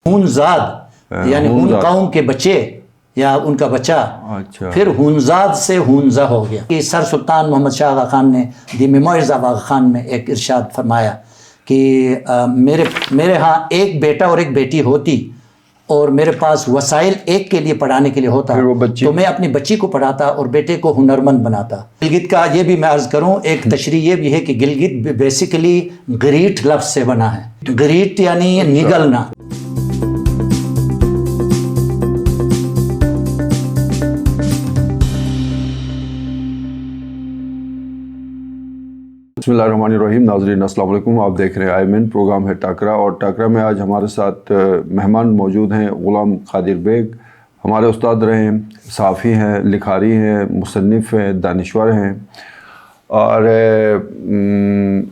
ہونزاد یعنی ہون قوم کے بچے یا ان کا بچہ، پھر ہونزاد سے ہونزا ہو گیا. کہ سر سلطان محمد شاہ آغا خان نے دی میموئرز آف آغا خان میں ایک ارشاد فرمایا کہ میرے ہاں ایک بیٹا اور ایک بیٹی ہوتی اور میرے پاس وسائل ایک کے لیے پڑھانے کے لیے ہوتا تو میں اپنی بچی کو پڑھاتا اور بیٹے کو ہنرمند بناتا. گلگت کا یہ بھی میں عرض کروں، ایک تشریح یہ بھی ہے کہ گلگت بیسیکلی گریٹ لفظ سے بنا ہے. گریٹ یعنی نگلنا. بسم اللہ الرحمن الرحیم. ناظرین السلام علیکم. آپ دیکھ رہے ہیں آئی مین، پروگرام ہے ٹاکرا، اور ٹاکرا میں آج ہمارے ساتھ مہمان موجود ہیں. غلام قادر بیگ ہمارے استاد رہے ہیں، صحافی ہیں، لکھاری ہیں، مصنف ہیں، دانشور ہیں، اور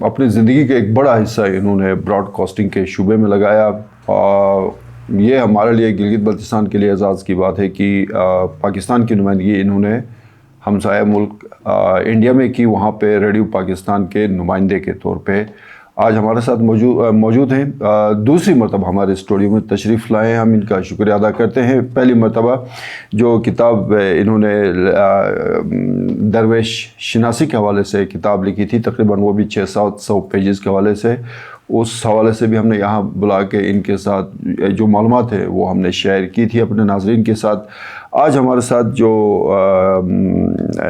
اپنی زندگی کے ایک بڑا حصہ انہوں نے براڈ کاسٹنگ کے شعبے میں لگایا. اور یہ ہمارے لیے گلگت بلتستان کے لیے اعزاز کی بات ہے کہ پاکستان کی نمائندگی انہوں نے ہمسایہ ملک انڈیا میں کی، وہاں پہ ریڈیو پاکستان کے نمائندے کے طور پہ آج ہمارے ساتھ موجود ہیں. دوسری مرتبہ ہمارے اسٹوڈیو میں تشریف لائے ہیں، ہم ان کا شکریہ ادا کرتے ہیں. پہلی مرتبہ جو کتاب انہوں نے درویش شناسی کے حوالے سے کتاب لکھی تھی، تقریباً وہ بھی 600 پیجز کے حوالے سے، اس حوالے سے بھی ہم نے یہاں بلا کے ان کے ساتھ جو معلومات ہے وہ ہم نے شیئر کی تھی اپنے ناظرین کے ساتھ. آج ہمارے ساتھ جو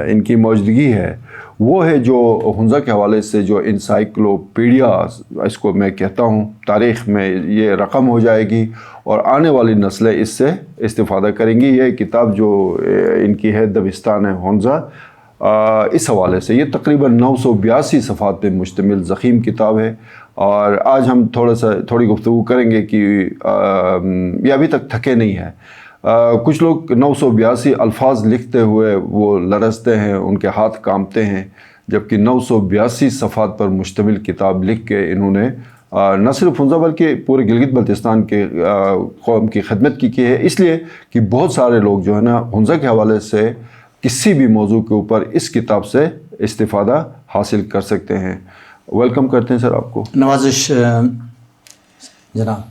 ان کی موجودگی ہے وہ ہے جو ہنزا کے حوالے سے جو انسائکلوپیڈیا اس کو میں کہتا ہوں، تاریخ میں یہ رقم ہو جائے گی اور آنے والی نسلیں اس سے استفادہ کریں گی. یہ کتاب جو ان کی ہے دبستان ہنزا، اس حوالے سے یہ تقریباً 982 صفحات پہ مشتمل ضخیم کتاب ہے. اور آج ہم تھوڑی گفتگو کریں گے کہ یہ ابھی تک تھکے نہیں ہیں. کچھ لوگ 982 الفاظ لکھتے ہوئے وہ لرزتے ہیں، ان کے ہاتھ کانپتے ہیں، جبکہ 982 صفحات پر مشتمل کتاب لکھ کے انہوں نے نہ صرف ہنزا بلکہ پورے گلگت بلتستان کے قوم کی خدمت کی ہے. اس لیے کہ بہت سارے لوگ جو ہے نا ہنزا کے حوالے سے کسی بھی موضوع کے اوپر اس کتاب سے استفادہ حاصل کر سکتے ہیں. ویلکم کرتے ہیں سر آپ کو. نوازش جناب.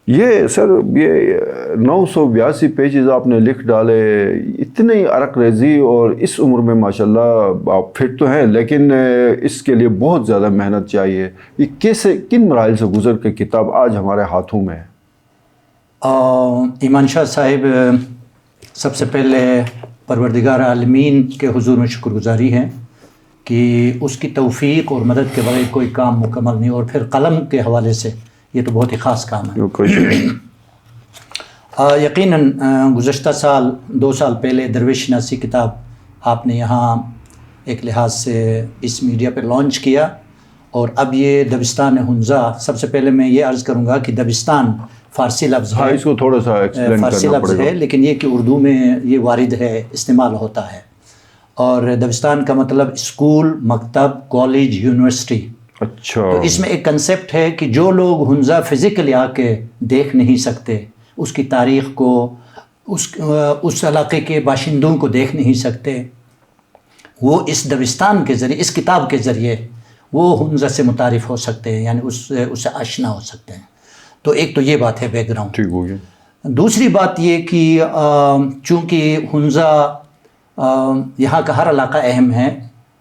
یہ سر یہ 982 پیجز آپ نے لکھ ڈالے، اتنی عرق ریزی، اور اس عمر میں ماشاءاللہ آپ فٹ تو ہیں لیکن اس کے لیے بہت زیادہ محنت چاہیے. یہ کن مراحل سے گزر کے کتاب آج ہمارے ہاتھوں میں ہے؟ ایمان شاہ صاحب، سب سے پہلے پروردگار عالمین کے حضور میں شکر گزاری ہے کہ اس کی توفیق اور مدد کے بغیر کوئی کام مکمل نہیں. اور پھر قلم کے حوالے سے یہ تو بہت ہی خاص کام ہے. یقیناً گزشتہ سال 2 سال پہلے درویش شناسی کتاب آپ نے یہاں ایک لحاظ سے اس میڈیا پہ لانچ کیا، اور اب یہ دبستان ہنزا. سب سے پہلے میں یہ عرض کروں گا کہ دبستان فارسی لفظ ہے، اس کو تھوڑا سا ایکسپلین فارسی کرنا لفظ پڑے گا. ہے، لیکن یہ کہ اردو میں یہ وارد ہے، استعمال ہوتا ہے. اور دبستان کا مطلب اسکول، مکتب، کالج، یونیورسٹی. اچھا. تو اس میں ایک کنسیپٹ ہے کہ جو لوگ ہنزا فزیکلی آ کے دیکھ نہیں سکتے، اس کی تاریخ کو، اس علاقے کے باشندوں کو دیکھ نہیں سکتے، وہ اس دبستان کے ذریعے، اس کتاب کے ذریعے وہ ہنزا سے متعارف ہو سکتے ہیں، یعنی اس سے آشنا ہو سکتے ہیں. تو ایک تو یہ بات ہے بیک گراؤنڈ. ٹھیک ہو گیا. دوسری بات یہ کہ چونکہ ہنزا یہاں کا ہر علاقہ اہم ہے،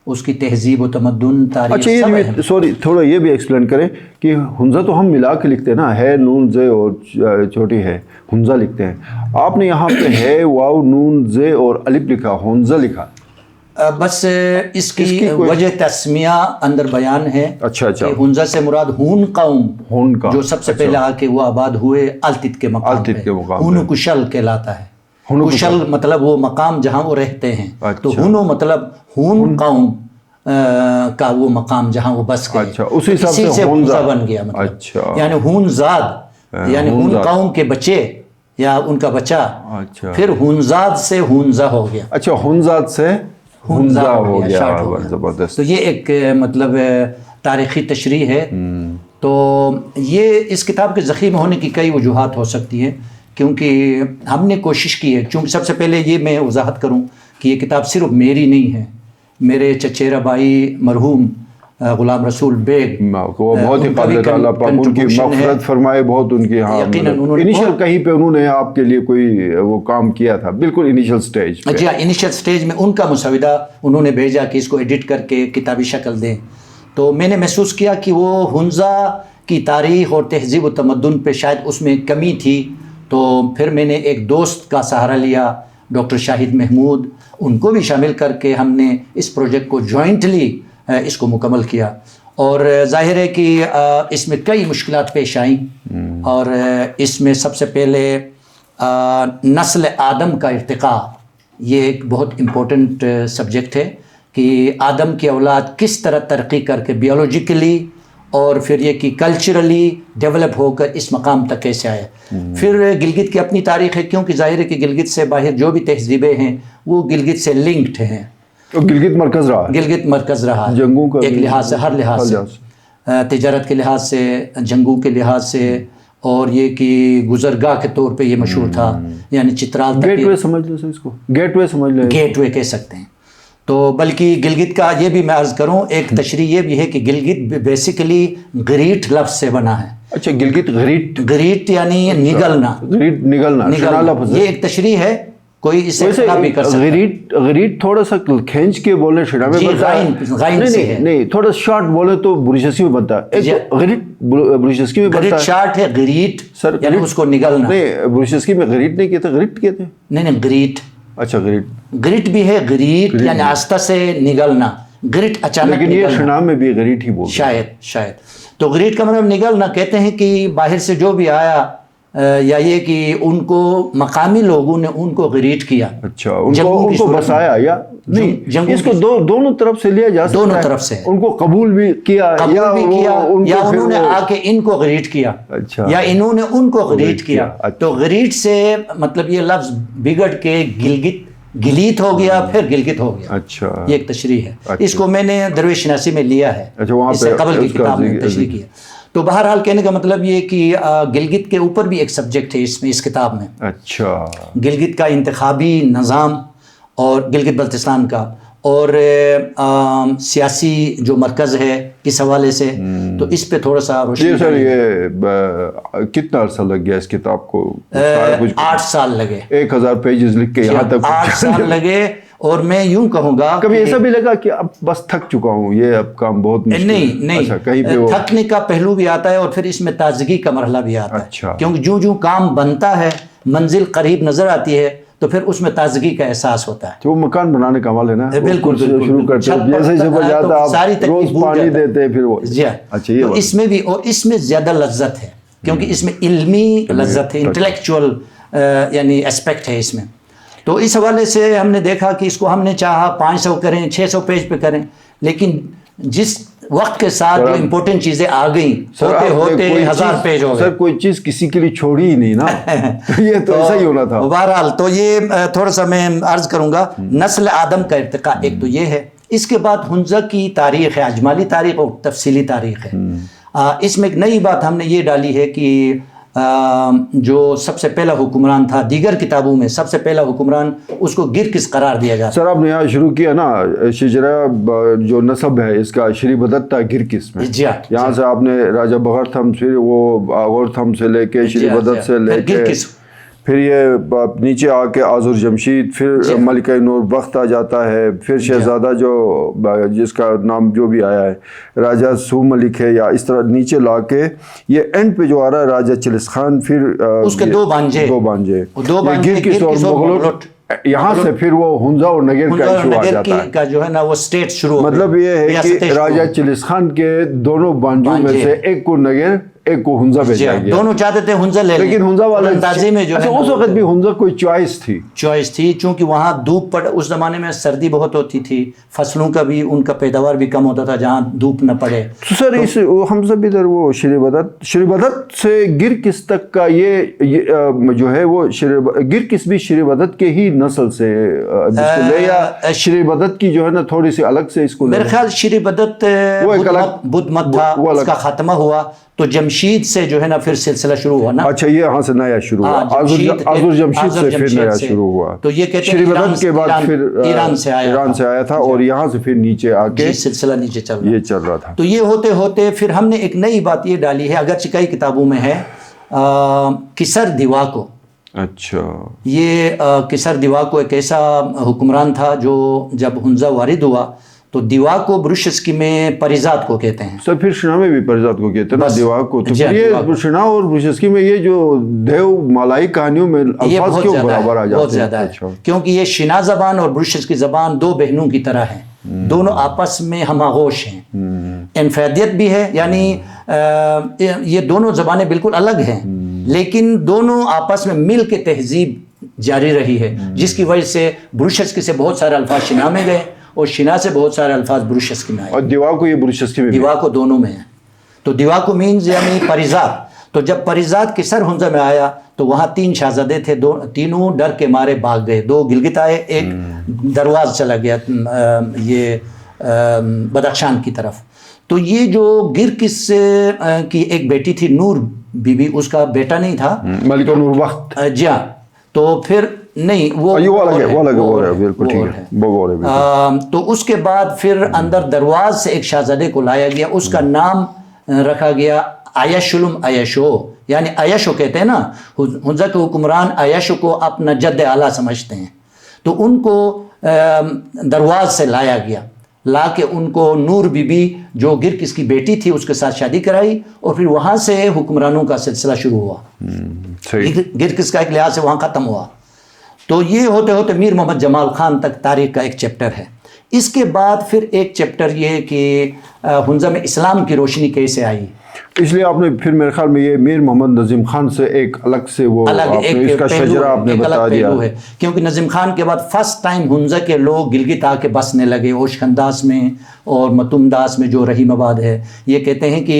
اس کی تہذیب و تمدن، تاریخ. اچھا یہ بھی سوری تھوڑا یہ بھی ایکسپلین کریں کہ ہنزا تو ہم ملا کے لکھتے ہیں نا، ہے نون زے اور چھوٹی ہے ہنزا لکھتے ہیں. آپ نے یہاں پہ ہے واو نون زے اور الف لکھا، ہنزا لکھا. بس اس کی وجہ تسمیہ اندر بیان ہے. اچھا. کہ ہنزا سے مراد ہون قوم جو سب سے پہلے آ کے وہ آباد ہوئے التت کے مقام پہ، ہونو کشل کہلاتا ہے. کشل مطلب وہ مقام جہاں وہ رہتے ہیں. تو ہونو مطلب ہون قوم کا وہ مقام جہاں وہ بس گئے. اسی سے ہنزا بن گیا. مطلب یعنی ہونزاد یعنی ہون قوم کے بچے یا ان کا بچہ، پھر ہونزاد سے ہونزا ہو گیا. اچھا، ہونزاد سے ہنزا ہو گیا. زبردست. تو یہ ایک مطلب تاریخی تشریح ہے. تو یہ اس کتاب کے ضخیم ہونے کی کئی وجوہات ہو سکتی ہیں، کیونکہ ہم نے کوشش کی ہے. چونکہ سب سے پہلے یہ میں وضاحت کروں کہ یہ کتاب صرف میری نہیں ہے، میرے چچیرا بھائی مرحوم غلام رسول بیگ, وہ بہت ہی قابل اللہ پاک ان کی مغفرت فرمائے, بہت ان کی انیشل کہیں پہ انہوں نے آپ کے لیے کوئی وہ کام کیا تھا بالکل انیشل سٹیج پہ. جی ہاں, انیشل سٹیج میں ان کا مسودہ انہوں نے بھیجا کہ اس کو ایڈٹ کر کے کتابی شکل دیں. تو میں نے محسوس کیا کہ وہ ہنزا کی تاریخ اور تہذیب و تمدن پہ شاید اس میں کمی تھی. تو پھر میں نے ایک دوست کا سہارا لیا, ڈاکٹر شاہد محمود, ان کو بھی شامل کر کے ہم نے اس پروجیکٹ کو جوائنٹلی اس کو مکمل کیا. اور ظاہر ہے کہ اس میں کئی مشکلات پیش آئیں, اور اس میں سب سے پہلے نسل آدم کا ارتقاء, یہ ایک بہت امپورٹنٹ سبجیکٹ ہے کہ آدم کی اولاد کس طرح ترقی کر کے بیولوجیکلی اور پھر یہ کہ کلچرلی ڈیولپ ہو کر اس مقام تک کیسے آئے. پھر گلگت کی اپنی تاریخ ہے, کیونکہ ظاہر ہے کہ گلگت سے باہر جو بھی تہذیبیں ہیں وہ گلگت سے لنکڈ ہیں. تو گلگت مرکز رہا, گلگت مرکز رہا جنگوں کا ایک لحاظ سے, ہر لحاظ سے, تجارت کے لحاظ سے, جنگوں کے لحاظ سے, اور یہ کہ گزرگاہ کے طور پہ یہ مشہور تھا. یعنی چترال گیٹ وے سمجھ لیں, اس کو گیٹ وے سمجھ لیں, گیٹ وے کہہ سکتے ہیں. تو بلکہ گلگت کا یہ بھی میں عرض کروں, ایک تشریح یہ بھی ہے کہ گلگت بیسیکلی گریٹ لفظ سے بنا ہے. اچھا, گلگت غریٹ, گریٹ یعنی نگلنا, غریٹ نگلنا, یہ ایک تشریح ہے, کوئی اسے اختلاف بھی کر سکتا ہے. غریٹ تھوڑا سا کھینچ کے بولے شنا میں بنتا ہے, نہیں تھوڑا شارٹ بولے تو بروشسکی میں بنتا ہے. غریٹ بروشسکی میں بنتا ہے, غریٹ شارٹ ہے, غریٹ یعنی اس کو نگلنا. نہیں بروشسکی میں غریٹ نہیں کہتے, غریٹ کہتے ہیں. نہیں غریٹ. اچھا غریٹ, غریٹ بھی ہے, غریٹ یعنی آستہ سے نگلنا, غریٹ اچانک, لیکن یہ شنا میں بھی غریٹ ہی بولتے ہیں شاید. تو غریٹ کا مطلب نگلنا. کہتے ہیں کہ باہر سے جو بھی آیا, یا یہ کہ ان کو مقامی لوگوں نے ان کو غریٹ کیا. اچھا, ان کو بسایا یا نہیں, اس کو دونوں طرف سے لیا جا سکتا ہے, دونوں طرف سے, ان کو قبول بھی کیا یا انہوں نے آ کے ان کو غریٹ کیا, یا انہوں نے ان کو غریٹ کیا. تو غریٹ سے مطلب یہ لفظ بگڑ کے گلیت ہو گیا, پھر گلگت ہو گیا. اچھا, یہ ایک تشریح ہے. اس کو میں نے درویش شناسی میں لیا ہے, اس سے قبل کی کتاب میں تشریح کیا. تو بہرحال کہنے کا مطلب یہ کہ گلگت کے اوپر بھی ایک سبجیکٹ ہے اس میں, اس کتاب میں. اچھا, گلگت کا انتخابی نظام اور گلگت بلتستان کا, اور سیاسی جو مرکز ہے اس حوالے سے. تو اس پہ تھوڑا سا روشنی. سر یہ کتنا عرصہ لگ گیا اس کتاب کو؟ 8 سال لگے, 1000 پیجز لکھ کے یہاں تک 8 سال لگے. اور میں یوں کہوں گا, کبھی ایسا بھی لگا کہ اب بس تھک چکا ہوں, یہ اب کام بہت مشکل ہے؟ نہیں, کہیں پہ تھکنے کا پہلو بھی آتا ہے, اور پھر اس میں تازگی کا مرحلہ بھی آتا ہے. کیونکہ جو کام بنتا ہے, منزل قریب نظر آتی ہے, تو پھر اس میں تازگی کا احساس ہوتا ہے. وہ مکان بنانے کا عمل ہے نا, بالکل شروع کرتے ہیں جیسے جب جاتا آپ روز پانی دیتے پھر وہ. اچھا, یہ اس میں بھی, اور اس میں زیادہ لذت ہے, کیونکہ اس میں علمی لذت ہے, انٹلیکچوئل یعنی اسپیکٹ ہے اس میں. تو اس حوالے سے ہم نے دیکھا کہ اس کو ہم نے چاہا 500 کریں, 600 پیج پہ کریں, لیکن جس وقت کے ساتھ جو امپورٹنٹ چیزیں آ گئیں, ہوتے 1000 پیج ہو گئے. سر کوئی چیز کسی کے لیے چھوڑی ہی نہیں نا, یہ تو ایسا ہی ہونا تھا. بہرحال تو یہ تھوڑا سا میں عرض کروں گا, نسل آدم کا ارتقاء ایک تو یہ ہے. اس کے بعد ہنزا کی تاریخ ہے, اجمالی تاریخ اور تفصیلی تاریخ ہے. اس میں ایک نئی بات ہم نے یہ ڈالی ہے کہ جو سب سے پہلا حکمران تھا, دیگر کتابوں میں سب سے پہلا حکمران اس کو گرکس قرار دیا جاتا. سر آپ نے یہاں شروع کیا نا, شجرہ جو نسب ہے اس کا شری بدت تھا گرکس میں. یہاں سے آپ نے راجہ بغرتھم, پھر وہ غورتھم سے لے کے شری بدت سے لے کے پھر یہ نیچے آ کے آذر جمشید, پھر ملکہ نور بخت آ جاتا ہے, پھر شہزادہ جو جس کا نام جو بھی آیا ہے راجہ سو ملک ہے, یا اس طرح نیچے لا کے یہ اینڈ پہ جو آ رہا ہے راجہ چلس خان, پھر اس کے 2 بانجے گرکس اور مغلوٹ. یہاں سے پھر وہ ہنزا اور نگر کا ایشو آ جاتا ہے, کا جو ہے نا وہ سٹیٹ شروع. مطلب یہ ہے کہ راجہ چلس خان کے دونوں بانجوں میں سے ایک کو نگر, ایک کو ہنزا بھیجا گیا. دونوں چاہتے تھے ہنزا لے, لیکن ہنزا والے اندازے میں جو ہے اس وقت بھی ہنزا کوئی چوائس تھی, چونکہ وہاں دھوپ پڑ, اس زمانے میں سردی بہت ہوتی تھی, فصلوں کا بھی ان کا پیداوار بھی کم ہوتا تھا جہاں دھوپ نہ پڑے. تو سر اس حمزہ بھی در وہ شری بدت سے گرکس تک کا یہ جو ہے وہ گرکس بھی شری بدت کے ہی نسل سے لے, یا شری بدت کی جو ہے نا تھوڑی سی الگ سے اس کو؟ میرے خیال شری بدت بدھ مت تھا, اس کا خاتمہ ہوا, تو جمشید سے جو ہے نا پھر سلسلہ شروع ہوا نا. اچھا یہ یہاں سے نیا شروع ہوا, آذر جمشید سے پھر نیا شروع ہوا. تو یہ کہتے ہیں شری مدد کے بعد پھر ایران سے آیا تھا اور یہاں سے پھر نیچے آ کے سلسلہ نیچے چل رہا تھا. تو یہ ہوتے ہوتے پھر ہم نے ایک نئی بات یہ ڈالی ہے, اگرچہ کئی کتابوں میں ہے, کسر دیواکو. اچھا یہ کسر دیواکو ایک ایسا حکمران تھا جو جب ہنزا وارد ہوا تو دیواکو بروشسکی میں پریزاد کو کہتے ہیں. سر پھر شنا میں بھی پریزاد کو کہتے ہیں نا دیواکو. تو پھر یہ شنا اور بروشسکی میں یہ جو دیو مالائی کہانیوں میں الفاظ کیوں برابر آ جاتے ہیں؟ بہت زیادہ ہے, کیونکہ یہ شنا زبان اور بروشسکی زبان دو بہنوں کی طرح ہیں, دونوں آپس میں ہم آغوش ہیں, انفرادیت بھی ہے, یعنی یہ دونوں زبانیں بالکل الگ ہیں لیکن دونوں آپس میں مل کے تہذیب جاری رہی ہے, جس کی وجہ سے بروشسکی سے بہت سارے الفاظ شنا میں گئے اور شنا سے بہت سارے الفاظ بروشسکی میں آئے. اور دیواکو یہ بروشسکی میں دیواکو دونوں میں ہیں. تو دیواکو مینز یعنی پریزاد. تو جب پریزاد کسر ہنزا میں آیا تو وہاں 3 شاہزادے تھے, تینوں ڈر کے مارے بھاگ گئے. 2 گلگت آئے, ایک درواز چلا گیا یہ بدخشان کی طرف. تو یہ جو گرکس کی ایک بیٹی تھی نور بی بی, اس کا بیٹا نہیں تھا ملکہ نور وقت. جی ہاں, تو پھر نہیں وہ تو اس کے بعد پھر اندر درواز سے ایک شاہزادے کو لایا گیا, اس کا نام رکھا گیا عیشلم عیشو, یعنی عیشو کہتے ہیں نا, ہنزا کے حکمران عیشو کو اپنا جد اعلیٰ سمجھتے ہیں. تو ان کو درواز سے لایا گیا, لا کے ان کو نور بی بی جو گرکس کی بیٹی تھی اس کے ساتھ شادی کرائی اور پھر وہاں سے حکمرانوں کا سلسلہ شروع ہوا. گرکس کا ایک لحاظ سے وہاں ختم ہوا. تو یہ ہوتے ہوتے میر محمد جمال خان تک تاریخ کا ایک چیپٹر ہے. اس کے بعد پھر ایک چیپٹر یہ کہ ہنزا میں اسلام کی روشنی کیسے آئی. اس لیے آپ نے پھر میرے خیال میں یہ میر محمد نظیم خان سے ایک الگ سے وہ اس کا شجرہ آپ نے بتا دیا ہے, کیونکہ نظیم خان کے بعد فرسٹ ٹائم ہنزا کے لوگ گلگت آ کے بسنے لگے, اوشکنداس میں اور متمداس میں جو رحیم آباد ہے. یہ کہتے ہیں کہ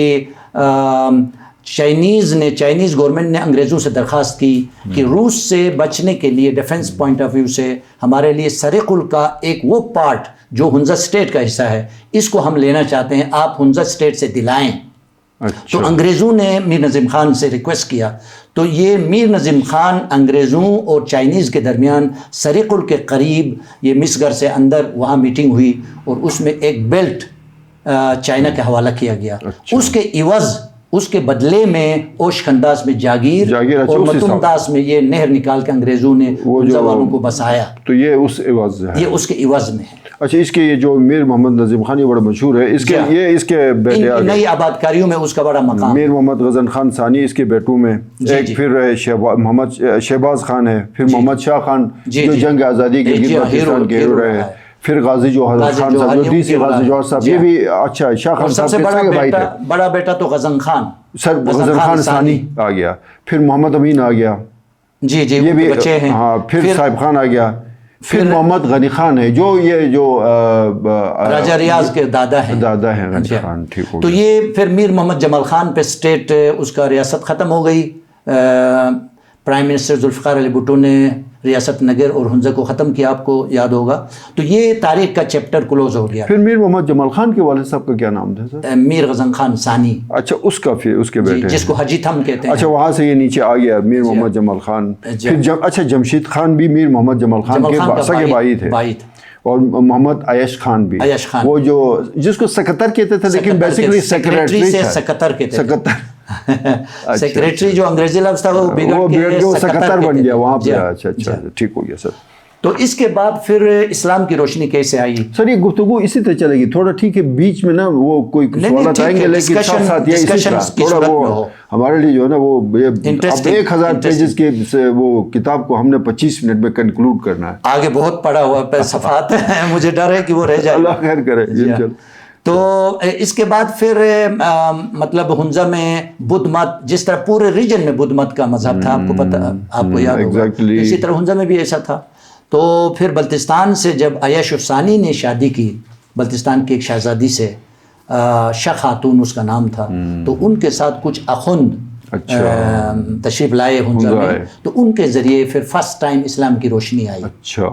چائنیز گورنمنٹ نے انگریزوں سے درخواست کی کہ روس سے بچنے کے لیے ڈیفنس پوائنٹ آف ویو سے ہمارے لیے سرقل کا ایک وہ پارٹ جو ہنزا اسٹیٹ کا حصہ ہے اس کو ہم لینا چاہتے ہیں, آپ ہنزا اسٹیٹ سے دلائیں. تو انگریزوں نے میر نظیم خان سے ریکویسٹ کیا. تو یہ میر نظیم خان انگریزوں اور چائنیز کے درمیان سرقل کے قریب یہ مسگر سے اندر وہاں میٹنگ ہوئی اور اس میں ایک بیلٹ چائنا کے حوالہ کیا گیا. اس کے عوض اس کے بدلے میں اوشکنداس میں جاگیر اور متمداس میں یہ نہر نکال کے انگریزوں نے ہنزا والوں کو بسایا. تو یہ اس عوض ہے, یہ اس کے عوض میں ہے. اچھا, اس کے یہ جو میر محمد نظیم خان یہ بڑا مشہور ہے, اس کے یہ اس کے بیٹے نئی آباد کاریوں میں اس کا بڑا مقام. میر محمد غزن خان ثانی اس کے بیٹوں میں, ایک پھر محمد شہباز خان ہے, پھر محمد شاہ خان جو جنگ آزادی کے پاکستان کے ہیرو رہے, پھر غازی جوہر خان صاحب, ڈی.سی. غازی جوہر صاحب, یہ بھی اچھا شاہ خان صاحب کے سگے بھائی تھے. بڑا بیٹا تو غزن خان, سر غزن خان ثانی آ گیا, پھر محمد امین آ گیا, جی یہ بھی بچے ہیں. ہاں, پھر صاحب خان آ گیا, پھر محمد غنی خان ہے جو یہ جو راجہ ریاض کے دادا ہیں غنی خان. ٹھیک ہو تو یہ پھر میر محمد جمال خان پہ اسٹیٹ اس کا ریاست ختم ہو گئی. پرائم منسٹر ذوالفقار علی بھٹو نے ریاست نگر اور ہنزا کو ختم کیا, آپ کو یاد ہوگا. تو یہ تاریخ کا چیپٹر کلوز ہو گیا. پھر میر محمد جمال خان کے والد صاحب کا کیا نام تھا سر؟ میر غزن خان ثانی. اچھا, اس کا پھر اس کے بیٹے جس کو حجی تھم کہتے ہیں. اچھا, وہاں سے یہ نیچے آ گیا میر محمد جمال خان. پھر اچھا, جمشید خان بھی میر محمد جمال خان کے سگے بھائی تھے, اور محمد عیش خان بھی, وہ جو جس کو سکتر کہتے تھے لیکن بیسیکلی سیکریٹری سے سکتر کہتے تھے. سیکریٹری جو انگریزی لفظ تھا وہ بگڑ کے سکتر بن گیا وہاں پہ. اچھا اچھا, ٹھیک ہو گیا سر. تو اس کے بعد پھر اسلام کی روشنی کیسے آئی؟ سر یہ گفتگو اسی طرح چلے گی, تھوڑا ٹھیک ہے بیچ میں نا وہ کوئی سوالات آئیں گے لیکن ساتھ ساتھ یہ اسی طرح تھوڑا وہ ہمارے لیے جو ہے نا وہ اب 1000 پیجز کے وہ کتاب کو ہم نے 25 منٹ میں کنکلوڈ کرنا ہے. آگے بہت پڑا ہوا صفحات ہیں, مجھے ڈر ہے کہ وہ رہ جائے. اللہ خیر کرے. تو اس کے بعد پھر مطلب ہنزا میں بدھ مت, جس طرح پورے ریجن میں بدھ مت کا مذہب تھا, آپ کو پتہ, آپ کو یاد ہوگا, اسی طرح ہنزا میں بھی ایسا تھا. تو پھر بلتستان سے جب عیش ثانی نے شادی کی, بلتستان کی ایک شہزادی سے, شاہ خاتون اس کا نام تھا, تو ان کے ساتھ کچھ اخند تشریف لائے ہنزا میں, تو ان کے ذریعے پھر فرسٹ ٹائم اسلام کی روشنی آئی. اچھا,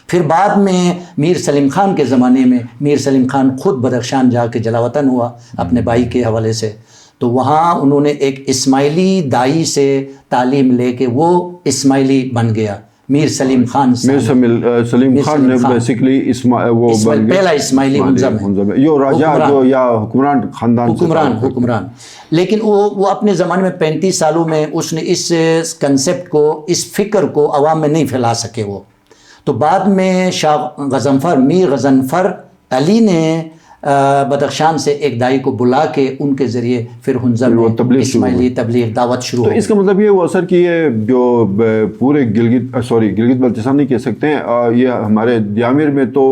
پھر بعد میں میر سلیم خان کے زمانے میں میر سلیم خان خود بدخشان جا کے جلاوطن ہوا اپنے بھائی کے حوالے سے. تو وہاں انہوں نے ایک اسماعیلی دائی سے تعلیم لے کے وہ اسماعیلی بن گیا، میر سلیم خان سے. سلیم خان نے بیسیکلی وہ پہلا اسماعیلی منظم ہے، جو راجہ جو یا حکمران خاندان حکمران. لیکن وہ اپنے زمانے میں 35 سالوں میں اس نے اس کنسیپٹ کو، اس فکر کو عوام میں نہیں پھیلا سکے وہ. تو بعد میں شاہ غضنفر، میر غضنفر علی نے بدخشان سے ایک دائی کو بلا کے ان کے ذریعے پھر ہنزہ میں اسماعیلی تبلیغ دعوت شروع. تو اس کا مطلب یہ وہ اثر کہ یہ جو پورے گلگت بلتستان نہیں کہہ سکتے ہیں، یہ ہمارے دیامر میں تو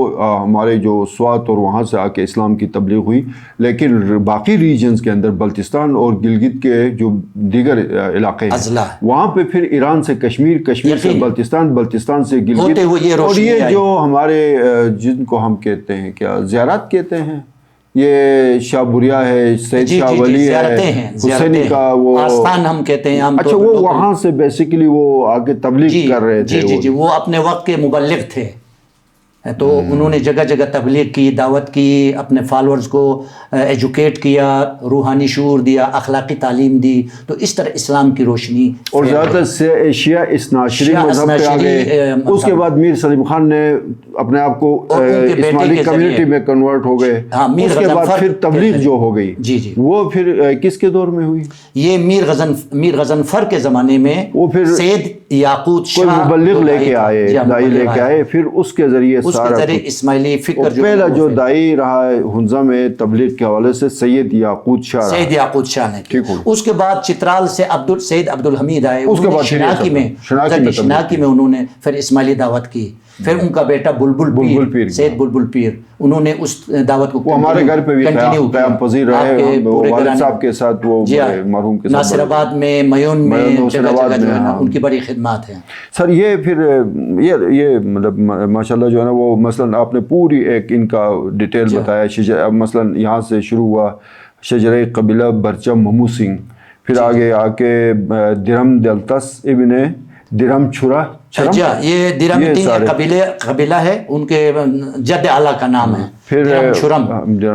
ہمارے جو سوات اور وہاں سے آ کے اسلام کی تبلیغ ہوئی، لیکن باقی ریجنز کے اندر بلتستان اور گلگت کے جو دیگر علاقے ہیں وہاں پہ پھر ایران سے کشمیر سے بلتستان سے گلگت، اور یہ جو ہمارے جن کو ہم کہتے ہیں کیا زیارات کہتے ہیں، یہ شاہ بریا ہے، سید شاہ ولی ہے، حسینی کا وہ آستان ہم کہتے ہیں. اچھا، وہ وہاں سے بیسیکلی وہ آگے تبلیغ کر رہے تھے. جی وہ اپنے وقت کے مبلغ تھے، تو انہوں نے جگہ جگہ تبلیغ کی، دعوت کی، اپنے فالورز کو ایجوکیٹ کیا، روحانی شعور دیا، اخلاقی تعلیم دی. تو اس طرح اسلام کی روشنی. اور زیادہ تر شیعہ اثناعشری مذہب پہ آ گئے. اس کے بعد میر سلیم خان نے اپنے آپ کو اسماعیلی کمیونٹی میں کنورٹ ہو گئے. اس کے بعد پھر تبلیغ جو ہو گئی وہ پھر کس کے دور میں ہوئی؟ یہ میر غضنفر کے زمانے میں وہ پھر سید یاقوت شاہ مبلغ لے کے آئے، دائی لے کے آئے، پھر اس کے ذریعے اسماعیلی فکر پہلا جو دائی رہا ہے ہنزہ میں تبلیغ کے حوالے سے سید یاقوت شاہ نے. اس کے بعد چترال سے سید عبدالحمید آئے، شناکی میں انہوں نے پھر اسماعیلی دعوت کی. پھر ان کا بیٹا بلبل پیر، سید بلبل پیر، انہوں نے اس دعوت کو ہمارے گھر پہ بھی قیام پذیر رہے، والد صاحب کے ساتھ وہ مرحوم کے ساتھ ناصر آباد میں، میون میں، جگہ جگہ جو ہے نا ان کی بڑی خدمات ہیں. سر یہ پھر یہ مطلب ماشاءاللہ جو ہے نا وہ مثلا آپ نے پوری ایک ان کا ڈیٹیل بتایا. مثلا یہاں سے شروع ہوا شجرہ قبیلہ برچم محمود سنگھ، پھر آگے آ کے درم دلتس ابن درم چھرا. یہ درم قبیلہ ہے، ان کے جد اعلیٰ کا نام ہے درم چھرم.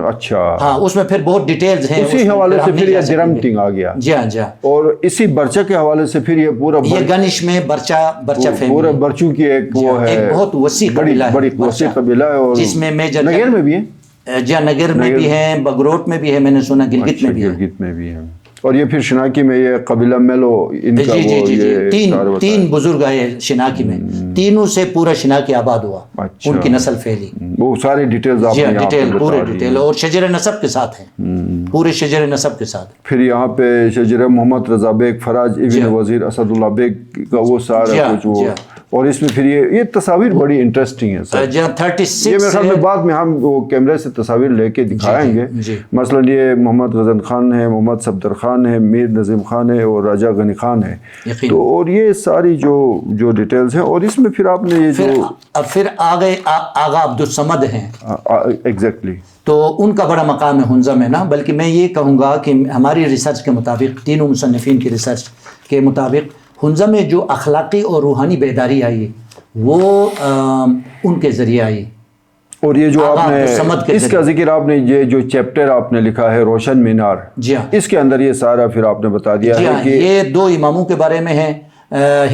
اچھا ہاں، اس میں پھر بہت ڈیٹیلز ہیں. اسی حوالے سے پھر یہ درم ٹنگ آ گیا. جی ہاں. اور اسی برچہ کے حوالے سے پھر یہ پورا گنش میں برچہ پورا برچوں کی ایک وہ ہے، ایک بہت وسیع قبیلہ ہے، بڑی وسیع قبیلہ ہے، اور جس میں میجر نگر میں بھی ہے. جی نگر میں بھی ہیں، بگروٹ میں بھی ہے، میں نے سنا گلگت میں بھی ہے. اور یہ پھر شناکی میں یہ قبیلہ میلو ان کا تین بزرگ آئے شناکی میں، تینوں سے پورا شناکی آباد ہوا، ان کی نسل پھیلی. وہ ساری ڈیٹیلز آپ نے پورے ڈیٹیل اور شجر نسب کے ساتھ ہیں، پورے شجر نسب کے ساتھ. پھر یہاں پہ شجر محمد رضا بیگ فراج ابن وزیر اسد اللہ بیگ کا وہ سارا کچھ وہ. اور اس میں پھر یہ تصاویر بڑی انٹرسٹنگ ہیں سر. یہ میرے خیال میں بعد میں ہم وہ کیمرے سے تصاویر لے کے دکھائیں گے. مثلا یہ محمد غزن خان ہے، محمد صفدر خان ہے، میر نظیم خان ہے، اور راجہ غنی خان ہے. تو اور یہ ساری جو ڈیٹیلز ہیں، اور اس میں پھر آپ نے یہ جو پھر آگے آغا عبدالصمد ہیں. ایگزیکٹلی. تو ان کا بڑا مقام ہے ہنزہ میں نا. بلکہ میں یہ کہوں گا کہ ہماری ریسرچ کے مطابق، تینوں مصنفین کی ریسرچ کے مطابق، ہنزہ میں جو اخلاقی اور روحانی بیداری آئی وہ ان کے ذریعے آئی. اور یہ جو آپ نے اس کا ذکر، آپ نے یہ جو چیپٹر آپ نے لکھا ہے روشن مینار، اس کے اندر یہ سارا پھر آپ نے بتا دیا ہے کہ یہ دو اماموں کے بارے میں ہے،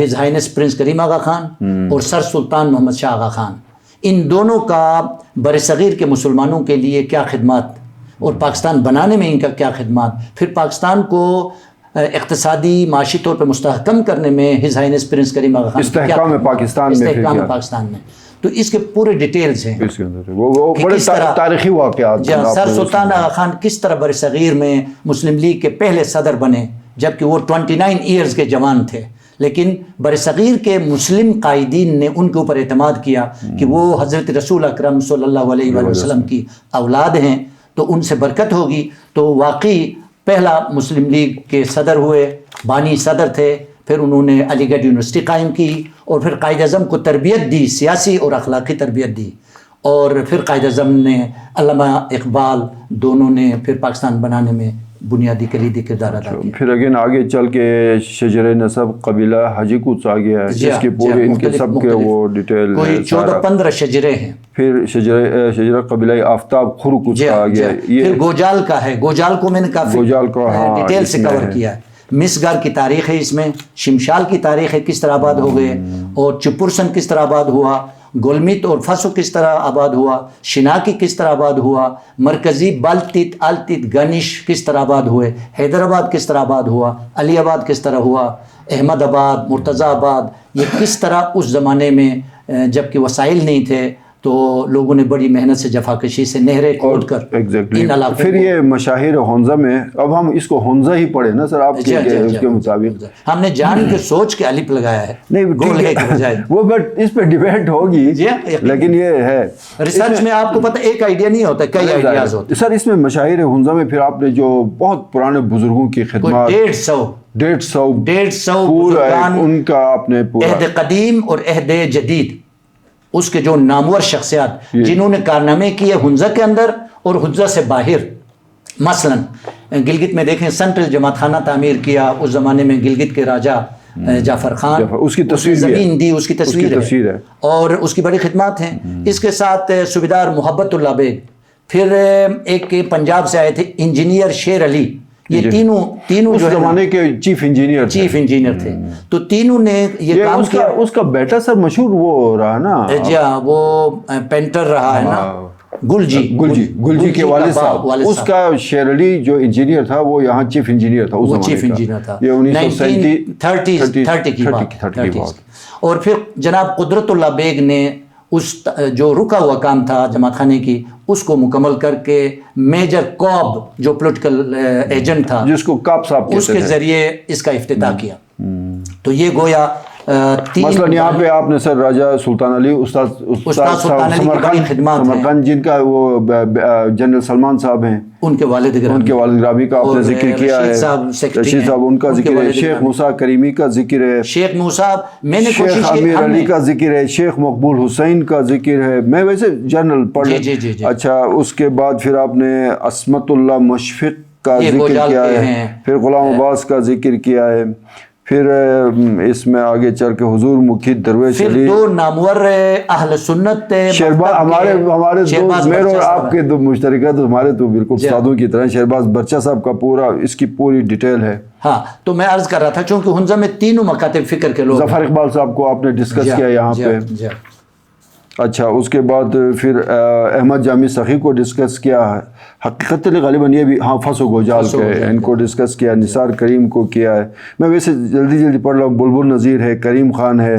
ہز ہائنس پرنس کریم آغا خان اور سر سلطان محمد شاہ آغا خان. ان دونوں کا برصغیر کے مسلمانوں کے لیے کیا خدمات، اور پاکستان بنانے میں ان کا کیا خدمات، پھر پاکستان کو اقتصادی معاشی طور پہ مستحکم کرنے میں ہز ہائنس پرنس کریم آغا خان استحکام پاکستان میں. تو اس کے پورے ڈیٹیلز ہیں، اس کے اندر وہ بڑے تاریخی واقعات. سر سلطان آغا خان کس طرح برصغیر میں مسلم لیگ کے پہلے صدر بنے، جبکہ وہ 29 ایئرز کے جوان تھے، لیکن برصغیر کے مسلم قائدین نے ان کے اوپر اعتماد کیا کہ وہ حضرت رسول اکرم صلی اللہ علیہ وآلہ وسلم کی اولاد ہیں، تو ان سے برکت ہوگی. تو واقعی پہلا مسلم لیگ کے صدر ہوئے، بانی صدر تھے. پھر انہوں نے علی گڑھ یونیورسٹی قائم کی، اور پھر قائد اعظم کو تربیت دی، سیاسی اور اخلاقی تربیت دی. اور پھر قائد اعظم نے، علامہ اقبال، دونوں نے پھر پاکستان بنانے میں بنیادی کلیدی کردار ادا کیا. پھر اگین آگے چل کے شجر نسب قبیلہ حجیکوتس آ گیا ہے جس کے پورے ان کے سب کے وہ ڈیٹیل کوئی 14-15 شجرے ہیں. پھر شجرہ قبیلہ آفتاب خرکوس کا آ گیا. پھر گوجال کا ہے, گوجال کو میں نے کافی ڈیٹیل سے کور کیا ہے. مسگار کی تاریخ ہے اس میں, شمشال کی تاریخ ہے کس طرح آباد ہو گئے, اور چپرسن کس طرح آباد ہوا, گولمیت اور فسو کس طرح آباد ہوا, شناکی کس طرح آباد ہوا, مرکزی بالتیت آلتیت گنش کس طرح آباد ہوئے, حیدرآباد کس طرح آباد ہوا, علی آباد کس طرح ہوا, احمد آباد, مرتضی آباد, یہ کس طرح اس زمانے میں جب کہ وسائل نہیں تھے تو لوگوں نے بڑی محنت سے جفاکشی سے نہریں کھود کر ان علاقوں. پھر یہ مشاہیر ہونزہ میں, اب ہم اس کو ہونزہ ہی پڑھے نا سر آپ کے مطابق, ہم نے جان کے سوچ کے الف لگایا ہے, نہیں وہ بٹ اس پہ ڈیبیٹ ہوگی, لیکن یہ ہے ریسرچ میں آپ کو پتہ ایک آئیڈیا نہیں ہوتا, کئی آئیڈیاز ہوتے. سر اس میں مشاہیر ہونزہ میں پھر آپ نے جو بہت پرانے بزرگوں کی خدمات 150 پورا ان کا آپ نے عہد قدیم اور عہد جدید, اس کے جو نامور شخصیات جنہوں نے کارنامے کیے حنزہ کے اندر اور حنزہ سے باہر. مثلا گلگت میں دیکھیں سینٹرل جماعت خانہ تعمیر کیا اس زمانے میں گلگت کے راجہ جعفر خان, اس کی تصویر زمین دی, اس کی تصویر ہے اور اس کی بڑی خدمات ہیں. اس کے ساتھ صوبیدار محبت اللہ بیگ, پھر ایک پنجاب سے آئے تھے انجینئر شیر علی, یہ تینوں جو زمانے کے چیف انجینئر تھے. تو تینوں نے یہ کام کیا. اس کا بیٹا سر مشہور وہ رہا نا, جی ہاں, وہ پینٹر رہا ہے نا, گلجی کے والد صاحب. اس کا شیر علی جو انجینئر تھا وہ یہاں چیف انجینئر تھا, وہ چیف انجینئر تھا. یہ 1930 کی بات. اور پھر جناب قدرت اللہ بیگ نے اس جو رکا ہوا کام تھا جماعت خانے کی اس کو مکمل کر کے میجر کوب جو پولیٹیکل ایجنٹ تھا جس کو کاپ صاحب اس کے ذریعے اس کا افتتاح کیا. تو یہ گویا مثلا یہاں پہ آپ نے سر راجہ سلطان علی استاد سلطان علی کی بڑی خدمات ہیں, جن کا وہ جنرل سلمان صاحب ہیں, ان کے والد گرامی کا آپ نے ذکر کیا ہے, رشید صاحب ان کا ذکر ہے, شیخ موسیٰ کریمی کا ذکر ہے, شیخ موسیٰ میں نے شیخ امیر علی کا ذکر ہے, شیخ مقبول حسین کا ذکر ہے. میں ویسے جنرل پڑھ لوں. اچھا اس کے بعد پھر آپ نے عصمت اللہ مشفق کا ذکر کیا ہے, پھر غلام عباس کا ذکر کیا ہے, پھر اس میں آگے چل کے حضور مقید درویش علی, دو نامور اہل سنت شہرباز, ہمارے دو میرے اور آپ کے دو مشترکات ہمارے تو بالکل استادوں کی طرح, شہرباز برچہ صاحب کا پورا اس کی پوری ڈیٹیل ہے. ہاں تو میں عرض کر رہا تھا چونکہ حنزہ میں تینوں مکاتب فکر کے لوگ, ظفر اقبال صاحب کو آپ نے ڈسکس کیا یہاں پہ. اچھا اس کے بعد پھر احمد جامی سخی کو ڈسکس کیا, حقیقت غالباً یہ بھی ہاں فس و گوجال کے ان کو ڈسکس کیا, نثار کریم کو کیا ہے. میں ویسے جلدی پڑھ رہا ہوں, بلبل نذیر ہے, کریم خان ہے,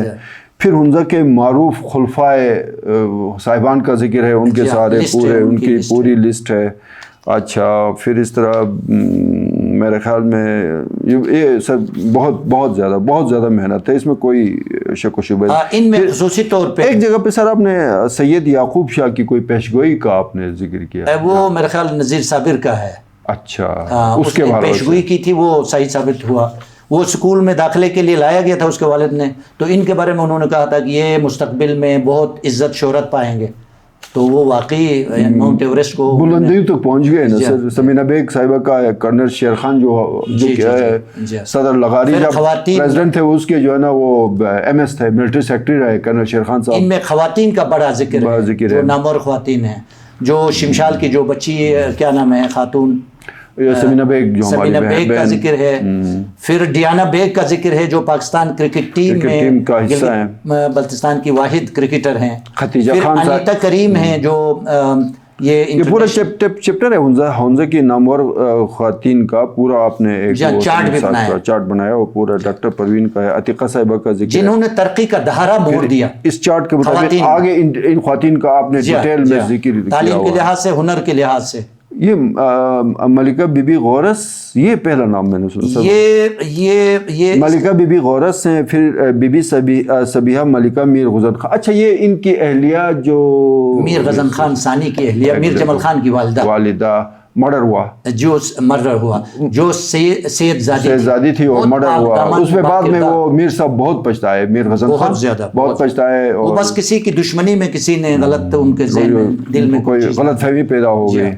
پھر حنزہ کے معروف خلفائے صاحبان کا ذکر ہے, ان کے سارے پورے ان کی پوری لسٹ ہے. اچھا پھر اس طرح میرے خیال میں یہ سر بہت زیادہ محنت ہے اس میں, کوئی شک و شبہ ان میں خصوصی طور پہ ایک جگہ پہ سر آپ نے سید یعقوب شاہ کی کوئی پیشگوئی کا آپ نے ذکر کیا, وہ میرے خیال نذیر صابر کا ہے. اچھا اس کے بعد پیشگوئی کی تھی, وہ صحیح ثابت ہوا. وہ اسکول میں داخلے کے لیے لایا گیا تھا اس کے والد نے, تو ان کے بارے میں انہوں نے کہا تھا کہ یہ مستقبل میں بہت عزت شہرت پائیں گے. تو وہ واقعی ماؤنٹ ایوریسٹ کو بلندیوں تک پہنچ گئے نا سر. سمینہ بیگ صاحبہ کا کرنل شیر خان جو صدر لغاری جب پریزیڈنٹ تھے اس کے جو ہے نا وہ ایم ایس تھے, ملٹری سیکرٹری رہے کرنل شیر خان صاحب. ان میں خواتین کا بڑا ذکر ہے, جو نامور خواتین ہیں, جو شمشال کی جو بچی کیا نام ہے خاتون, سمینہ بیگ جو سمینہ بیگ کا ذکر ہے. پھر ڈیانا بیگ کا ذکر ہے جو پاکستان کرکٹ ٹیم کا حصہ ہیں, بلتستان کی واحد کرکٹر ہیں. ختیجہ خان صاحب, انیتا کریم ہیں جو یہ پورا چیپٹر ہے حنزہ کی نامور خواتین کا پورا آپ نے ایک چارٹ بنایا, وہ پورا ڈاکٹر پروین کا ہے. عتیقہ صاحبہ کا ذکر جنہوں نے ترقی کا دہارا موڑ دیا. اس چارٹ کے مطابق آگے ان خواتین کا آپ نے ڈیٹیل میں ذکر کیا, تعلیم کے لحاظ سے, ہنر کے لحاظ سے. یہ ملکہ بی بی غورس, یہ پہلا نام میں نے سنا. یہ ملکہ بی بی غورس ہیں, پھر بی بی سبیحہ ملکہ میر غزن خان. اچھا یہ ان کی اہلیہ جو میر غزن خان ثانی کی اہلیہ, میر جمل خان کی والدہ مرڈر ہوا, جو سید زادی تھی اور مرڈر ہوا. اس میں بعد میں وہ میر صاحب بہت پچھتائے, میر غزن خان بہت پچھتائے, اور بس کسی کی دشمنی میں کسی نے غلط ان کے ذہن دل میں کوئی غلط فہمی پیدا ہو گئی.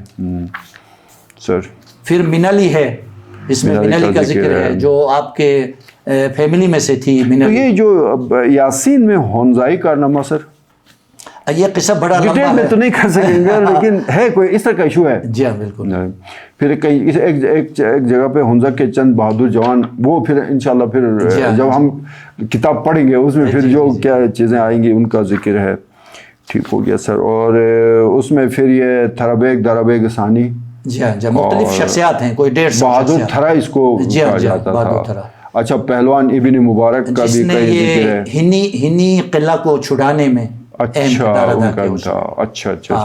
سر پھر منلی ہے، اس میں منلی کا ذکر ہے جو آپ کے فیملی میں سے تھی تو منلی. یہ جو یاسین میں ہونزائی کارنامہ سر، یہ قصہ بڑا لمبا ڈیٹیل ہے. میں تو نہیں کر سکیں گے لیکن ہے کوئی اس طرح کا ایشو ہے. جی ہاں بالکل. پھر کہیں ایک جگہ پہ ہنزا کے چند بہادر جوان، وہ پھر انشاءاللہ پھر جب ہم کتاب پڑھیں گے اس میں پھر جو کیا چیزیں آئیں گی ان کا ذکر ہے. ٹھیک ہو گیا سر. اور اس میں پھر یہ تھرابیگ درابیگ ثانی، جی ہاں جی مختلف شخصیات ہیں، کوئی 150 بہادر تھرا اس کو کہا جاتا تھا. اچھا پہلوان ابن مبارک کا بھی کئی ذکر ہے، ہنی قلعہ کو چھڑانے میں اچھا ان کا تھا. اچھا اچھا.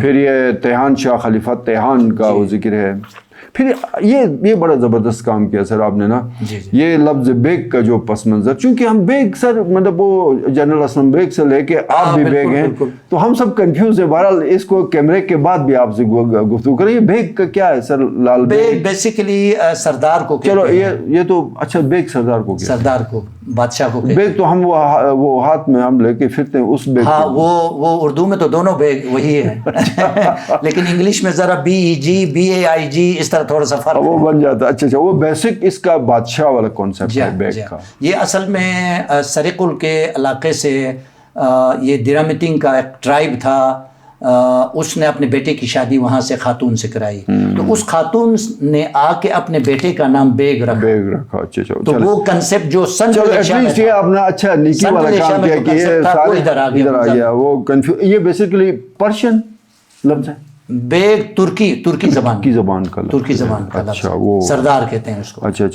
پھر یہ تیہان شاہ خلیفہ تیہان کا وہ ذکر ہے. پھر یہ بڑا زبردست کام کیا سر آپ نے نا. یہ لفظ بیگ کا جو پس منظر، چونکہ ہم بیگ سر مطلب وہ جنرل اسلم بیگ سے لے کے آپ بھی بیگ ہیں تو ہم سب کنفیوز ہیں. بہرحال اس کو کیمرے کے بعد بھی آپ سے گفتگو کریں. یہ بیگ کا کیا ہے سر؟ لال بیگ بیسیکلی سردار کو، چلو یہ تو اچھا بیگ سردار کو، سردار کو بادشاہ کو. بیگ تو ہم وہ ہاتھ میں ہم لے کے پھرتے ہیں اس بیگ. ہاں وہ اردو میں تو دونوں بیگ وہی ہے لیکن انگلش میں ذرا BEG اس طرح تھوڑا سا فرق وہ بن جاتا. اچھا وہ بیسک اس کا بادشاہ والا کانسیپٹ ہے بیگ کا. یہ اصل میں سرقل کے علاقے سے یہ دیرامتنگ کا ایک ٹرائب تھا، اس نے اپنے بیٹے کی شادی وہاں سے خاتون سے کرائی، تو اس خاتون نے آ کے اپنے بیٹے کا نام بیگ رکھا. اچھا تو وہ کنسیپٹ جو یہ اپنا اچھا نیکی والا کام کیا کہ یہ سارے ادھر آ گیا. وہ یہ بیسیکلی پرشین لفظ ہے، بیگ ترکی زبان کا لفظ. ترکی زبان کا لفظ، وہ سردار کہتے ہیں اس کو. اچھا.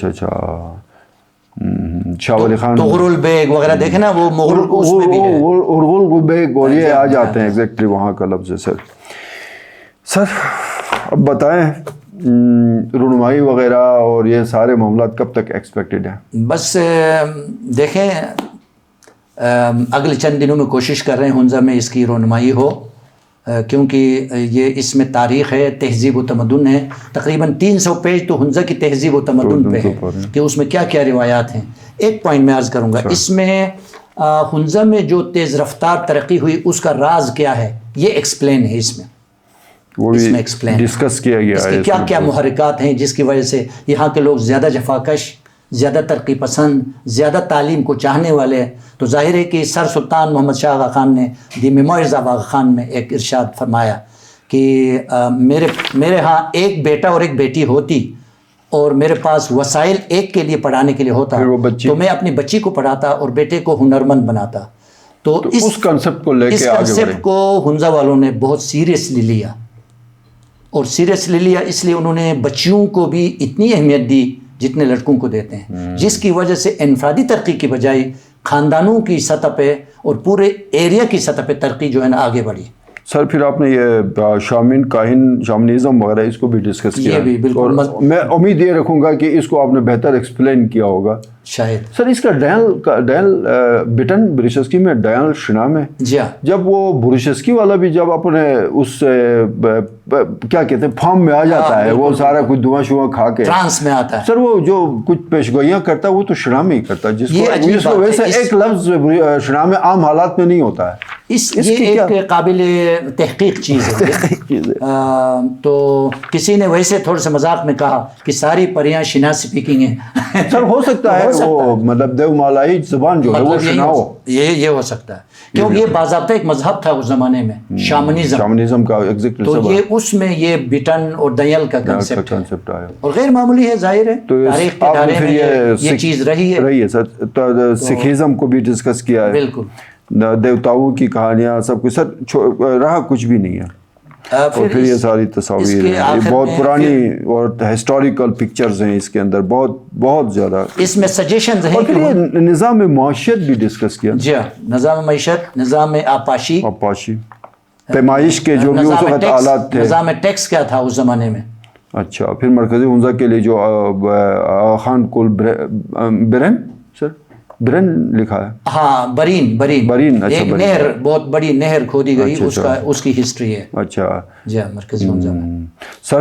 شاہ ولی خان تغرل بیگ وغیرہ دیکھیں نا، وہ مغل اس میں بھی ہے، ارغل بیگ اور یہ آ جاتے ہیں ایگزیکٹلی وہاں کا لفظ ہے. سر اب بتائیں رونمائی وغیرہ اور یہ سارے معاملات کب تک ایکسپیکٹڈ ہیں؟ بس دیکھیں اگلے چند دنوں میں کوشش کر رہے ہیں ہنزا میں اس کی رونمائی ہو، کیونکہ یہ اس میں تاریخ ہے، تہذیب و تمدن ہے. تقریباً 300 پیج تو ہنزا کی تہذیب و تمدن پہ ہے کہ اس میں کیا کیا روایات ہیں. ایک پوائنٹ میں عرض کروں گا، اس میں ہنزا میں جو تیز رفتار ترقی ہوئی اس کا راز کیا ہے یہ ایکسپلین ہے. اس میں ایکسپلین ڈسکس کیا گیا ہے کیا کیا محرکات ہیں جس کی وجہ سے یہاں کے لوگ زیادہ جفاکش، زیادہ ترقی پسند، زیادہ تعلیم کو چاہنے والے. تو ظاہر ہے کہ سر سلطان محمد شاہ آغا خان نے دی میموئرز آف آغا خان میں ایک ارشاد فرمایا کہ میرے ہاں ایک بیٹا اور ایک بیٹی ہوتی اور میرے پاس وسائل ایک کے لیے پڑھانے کے لیے ہوتا تو میں اپنی بچی کو پڑھاتا اور بیٹے کو ہنرمند بناتا. تو اس کنسپٹ کو لے کے آگے کنسپٹ کو ہنزا والوں نے بہت سیریسلی لیا، اور سیریسلی لیا اس لیے انہوں نے بچیوں کو بھی اتنی اہمیت دی جتنے لڑکوں کو دیتے ہیں، جس کی وجہ سے انفرادی ترقی کی بجائے خاندانوں کی سطح پہ اور پورے ایریا کی سطح پہ ترقی جو ہے نا آگے بڑھی. سر پھر آپ نے یہ شامن کاہن شامنزم وغیرہ اس کو بھی ڈسکس کیا، اور میں امید یہ رکھوں گا کہ اس کو آپ نے بہتر ایکسپلین کیا ہوگا شاید. سر اس کا ڈینل بٹن بروشسکی میں ڈینل شنا میں جب وہ بروشسکی والا بھی جب اپنے اس کیا کہتے ہیں فارم میں آ جاتا ہے، وہ سارا کچھ دھواں شواں کھا کے ٹرانس میں آتا ہے، سر وہ جو کچھ پیشگوئیاں کرتا ہے وہ تو شنا میں ہی کرتا ہے، جس کو ویسے ایک لفظ شنا میں عام حالات میں نہیں ہوتا ہے. یہ ایک قابل تحقیق چیز ہے. تو کسی نے ویسے تھوڑے سے مذاق میں کہا کہ ساری پریاں شنا سپیکنگ ہیں. سر ہو سکتا ہے وہ مطلب دیو مالائی زبان جو ہے وہ شنا ہو، یہ ہو سکتا ہے کیونکہ یہ باضابطہ ایک مذہب تھا اس زمانے میں، شامنزم کا ایگزیکٹلی. تو یہ اس میں یہ بٹن اور دیل کا کنسپٹ آیا اور غیر معمولی ہے. ظاہر ہے تاریخ کے دھارے میں یہ چیز رہی ہے. سر سکھیزم کو بھی ڈسکس کیا ہے، بالکل دیوتاؤں کی کہانیاں سب کچھ. سر رہا کچھ بھی نہیں ہے. اور پھر یہ ساری تصاویر ہیں، یہ بہت پرانی اور ہسٹوریکل پکچرز ہیں اس کے اندر، بہت زیادہ. اس میں سجیشنز ہیں. اور پھر یہ نظام معیشت بھی ڈسکس کیا. جی نظام معیشت، نظام آپاشی، پیمائش کے جو بھی اس وقت آلات تھے. نظام ٹیکس کیا تھا اس زمانے میں. اچھا پھر مرکزی ہنزا کے لیے جو خان کل برن لکھا ہے. ہاں برین ایک نہر، بہت بڑی نہر کھودی گئی، اس کی ہسٹری ہے. اچھا جی مرکزی ہنزا میں. سر